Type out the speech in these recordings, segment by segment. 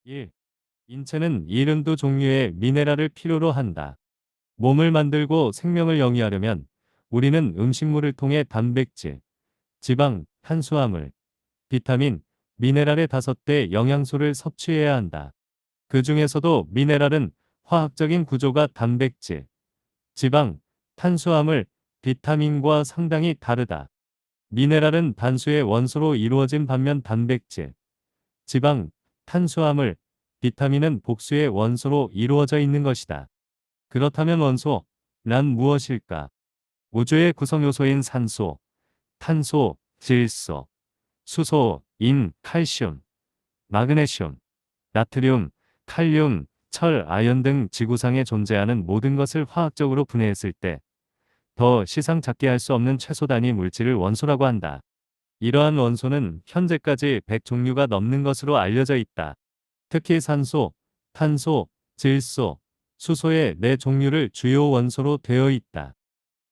1. 인체는 이른두 종류의 미네랄을 필요로 한다. 몸을 만들고 생명을 영위하려면 우리는 음식물을 통해 단백질, 지방, 탄수화물, 비타민, 미네랄의 5대 영양소를 섭취해야 한다. 그 중에서도 미네랄은 화학적인 구조가 단백질, 지방, 탄수화물, 비타민과 상당히 다르다. 미네랄은 단수의 원소로 이루어진 반면 단백질, 지방, 탄수화물, 비타민은 복수의 원소로 이루어져 있는 것이다. 그렇다면 원소란 무엇일까? 우주의 구성요소인 산소, 탄소, 질소, 수소, 인, 칼슘, 마그네슘, 나트륨, 칼륨, 철, 아연 등 지구상에 존재하는 모든 것을 화학적으로 분해했을 때 더 시상잡게 할 수 없는 최소 단위 물질을 원소라고 한다. 이러한 원소는 현재까지 100종류가 넘는 것으로 알려져 있다. 특히 산소, 탄소, 질소, 수소의 4종류를 주요 원소로 되어 있다.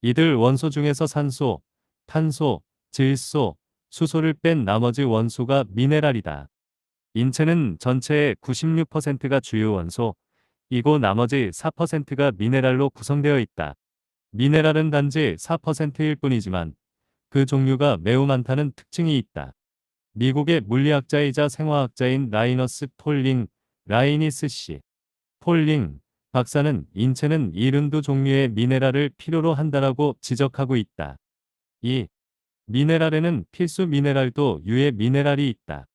이들 원소 중에서 산소, 탄소, 질소, 수소를 뺀 나머지 원소가 미네랄이다. 인체는 전체의 96%가 주요 원소, 이고 나머지 4%가 미네랄로 구성되어 있다. 미네랄은 단지 4%일 뿐이지만 그 종류가 매우 많다는 특징이 있다. 미국의 물리학자이자 생화학자인 라이너스 폴링, 라이니스 씨, 폴링 박사는 인체는 72종류의 미네랄을 필요로 한다라고 지적하고 있다. 2. 미네랄에는 필수 미네랄도 유해 미네랄이 있다.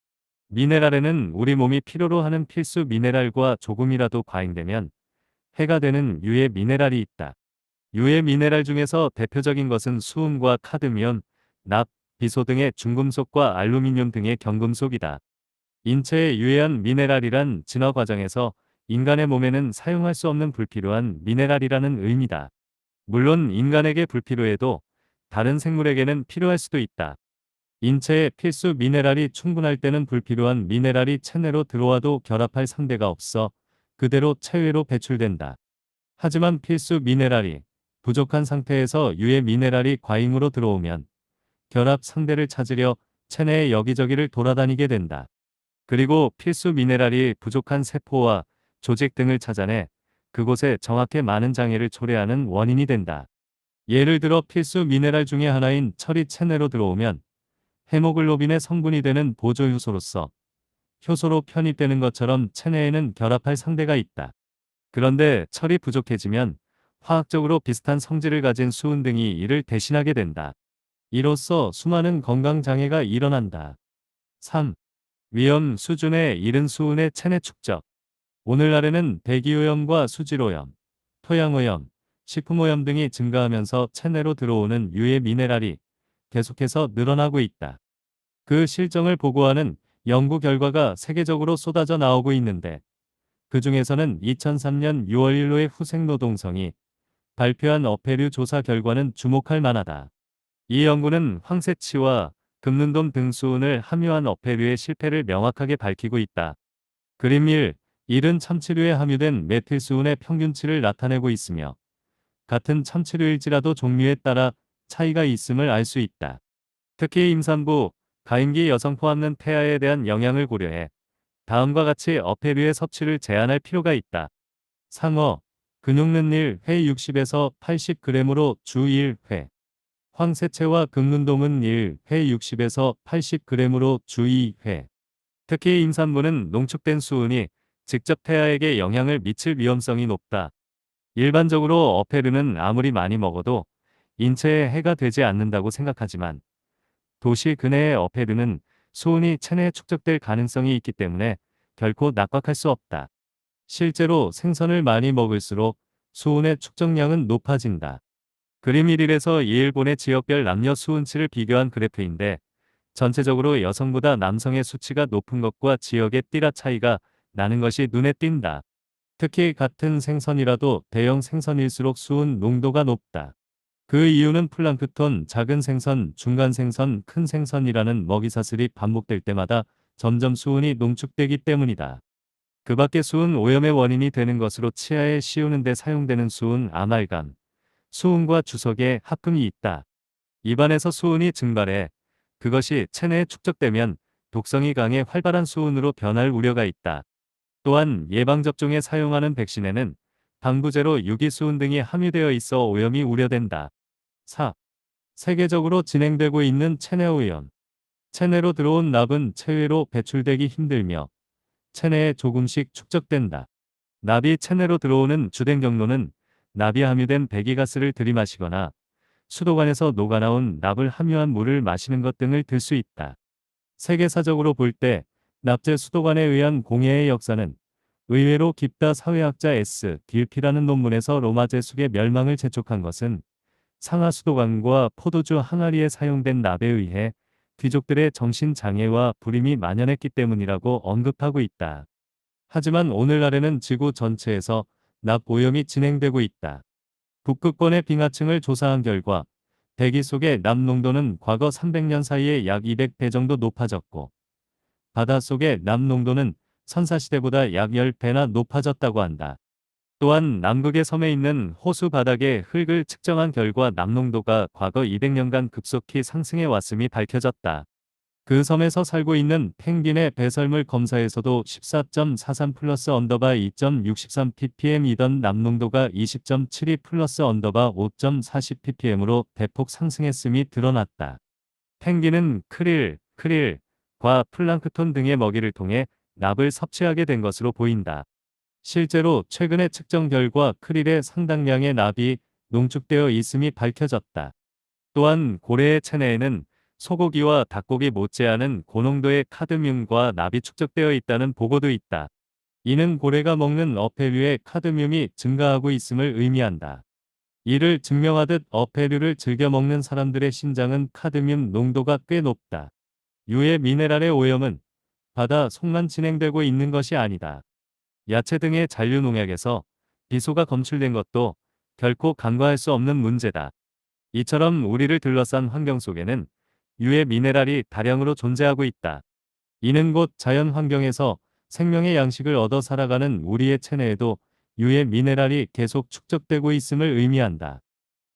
미네랄에는 우리 몸이 필요로 하는 필수 미네랄과 조금이라도 과잉되면 해가 되는 유해 미네랄이 있다. 유해 미네랄 중에서 대표적인 것은 수은과 카드뮴, 납, 비소 등의 중금속과 알루미늄 등의 경금속이다. 인체에 유해한 미네랄이란 진화 과정에서 인간의 몸에는 사용할 수 없는 불필요한 미네랄이라는 의미다. 물론 인간에게 불필요해도 다른 생물에게는 필요할 수도 있다. 인체에 필수 미네랄이 충분할 때는 불필요한 미네랄이 체내로 들어와도 결합할 상대가 없어 그대로 체외로 배출된다. 하지만 필수 미네랄이 부족한 상태에서 유해 미네랄이 과잉으로 들어오면 결합 상대를 찾으려 체내의 여기저기를 돌아다니게 된다. 그리고 필수 미네랄이 부족한 세포와 조직 등을 찾아내 그곳에 정확히 많은 장애를 초래하는 원인이 된다. 예를 들어 필수 미네랄 중에 하나인 철이 체내로 들어오면 헤모글로빈의 성분이 되는 보조 효소로서 효소로 편입되는 것처럼 체내에는 결합할 상대가 있다. 그런데 철이 부족해지면 화학적으로 비슷한 성질을 가진 수은 등이 이를 대신하게 된다. 이로써 수많은 건강장애가 일어난다. 3. 위험 수준에 이른 수은의 체내 축적. 오늘날에는 대기오염과 수질오염, 토양오염, 식품오염 등이 증가하면서 체내로 들어오는 유해 미네랄이 계속해서 늘어나고 있다. 그 실정을 보고하는 연구 결과가 세계적으로 쏟아져 나오고 있는데 그 중에서는 2003년 6월 1호의 후생노동성이 발표한 어패류 조사 결과는 주목할 만하다. 이 연구는 황새치와 금눈돔 등 수은을 함유한 어패류의 실패를 명확하게 밝히고 있다. 그림 1. 이른 참치류에 함유된 메틸수은의 평균치를 나타내고 있으며 같은 참치류일지라도 종류에 따라 차이가 있음을 알 수 있다. 특히 임산부, 가임기 여성 포함는 폐하에 대한 영향을 고려해 다음과 같이 어패류의 섭취를 제한할 필요가 있다. 상어, 근육는 1회 60에서 80g으로 주 1회. 황새채와 금눈돔은 1회 60에서 80g으로 주 2회. 특히 임산부는 농축된 수은이 직접 태아에게 영향을 미칠 위험성이 높다. 일반적으로 어패류는 아무리 많이 먹어도 인체에 해가 되지 않는다고 생각하지만 도시 근해의 어패류는 수은이 체내에 축적될 가능성이 있기 때문에 결코 낙각할 수 없다. 실제로 생선을 많이 먹을수록 수은의 축적량은 높아진다. 그림 1일에서 2일본의 지역별 남녀 수은치를 비교한 그래프인데 전체적으로 여성보다 남성의 수치가 높은 것과 지역의 띠라 차이가 나는 것이 눈에 띈다. 특히 같은 생선이라도 대형 생선일수록 수은 농도가 높다. 그 이유는 플랑크톤, 작은 생선, 중간 생선, 큰 생선이라는 먹이사슬이 반복될 때마다 점점 수은이 농축되기 때문이다. 그 밖에 수은 오염의 원인이 되는 것으로 치아에 씌우는 데 사용되는 수은 아말감, 수은과 주석에 합금이 있다. 입안에서 수은이 증발해 그것이 체내에 축적되면 독성이 강해 활발한 수은으로 변할 우려가 있다. 또한 예방접종에 사용하는 백신에는 방부제로 유기수은 등이 함유되어 있어 오염이 우려된다. 4. 세계적으로 진행되고 있는 체내 오염. 체내로 들어온 납은 체외로 배출되기 힘들며 체내에 조금씩 축적된다. 납이 체내로 들어오는 주된 경로는 납이 함유된 배기가스를 들이마시거나 수도관에서 녹아나온 납을 함유한 물을 마시는 것 등을 들 수 있다. 세계사적으로 볼 때 납제 수도관에 의한 공해의 역사는 의외로 깊다. 사회학자 S. 딜피라는 논문에서 로마 제국의 멸망을 재촉한 것은 상하 수도관과 포도주 항아리에 사용된 납에 의해 귀족들의 정신장애와 불임이 만연했기 때문이라고 언급하고 있다. 하지만 오늘날에는 지구 전체에서 납 오염이 진행되고 있다. 북극권의 빙하층을 조사한 결과 대기 속의 납 농도는 과거 300년 사이에 약 200배 정도 높아졌고 바닷속의 납 농도는 선사시대보다 약 10배나 높아졌다고 한다. 또한 남극의 섬에 있는 호수 바닥의 흙을 측정한 결과 납 농도가 과거 200년간 급속히 상승해 왔음이 밝혀졌다. 그 섬에서 살고 있는 펭귄의 배설물 검사에서도 14.43 플러스 언더바 2.63 ppm이던 납 농도가 20.72 플러스 언더바 5.40 ppm으로 대폭 상승했음이 드러났다. 펭귄은 크릴, 과 플랑크톤 등의 먹이를 통해 납을 섭취하게 된 것으로 보인다. 실제로 최근의 측정 결과 크릴의 상당량의 납이 농축되어 있음이 밝혀졌다. 또한 고래의 체내에는 소고기와 닭고기 못지않은 고농도의 카드뮴과 납이 축적되어 있다는 보고도 있다. 이는 고래가 먹는 어패류의 카드뮴이 증가하고 있음을 의미한다. 이를 증명하듯 어패류를 즐겨 먹는 사람들의 신장은 카드뮴 농도가 꽤 높다. 유해 미네랄의 오염은 바다 속만 진행되고 있는 것이 아니다. 야채 등의 잔류 농약에서 비소가 검출된 것도 결코 간과할 수 없는 문제다. 이처럼 우리를 둘러싼 환경 속에는 유해 미네랄이 다량으로 존재하고 있다. 이는 곧 자연 환경에서 생명의 양식을 얻어 살아가는 우리의 체내에도 유해 미네랄이 계속 축적되고 있음을 의미한다.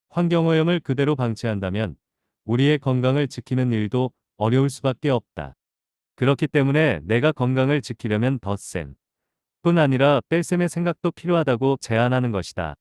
환경오염을 그대로 방치한다면 우리의 건강을 지키는 일도 어려울 수밖에 없다. 그렇기 때문에 내가 건강을 지키려면 덧셈 뿐 아니라 뺄셈의 생각도 필요하다고 제안하는 것이다.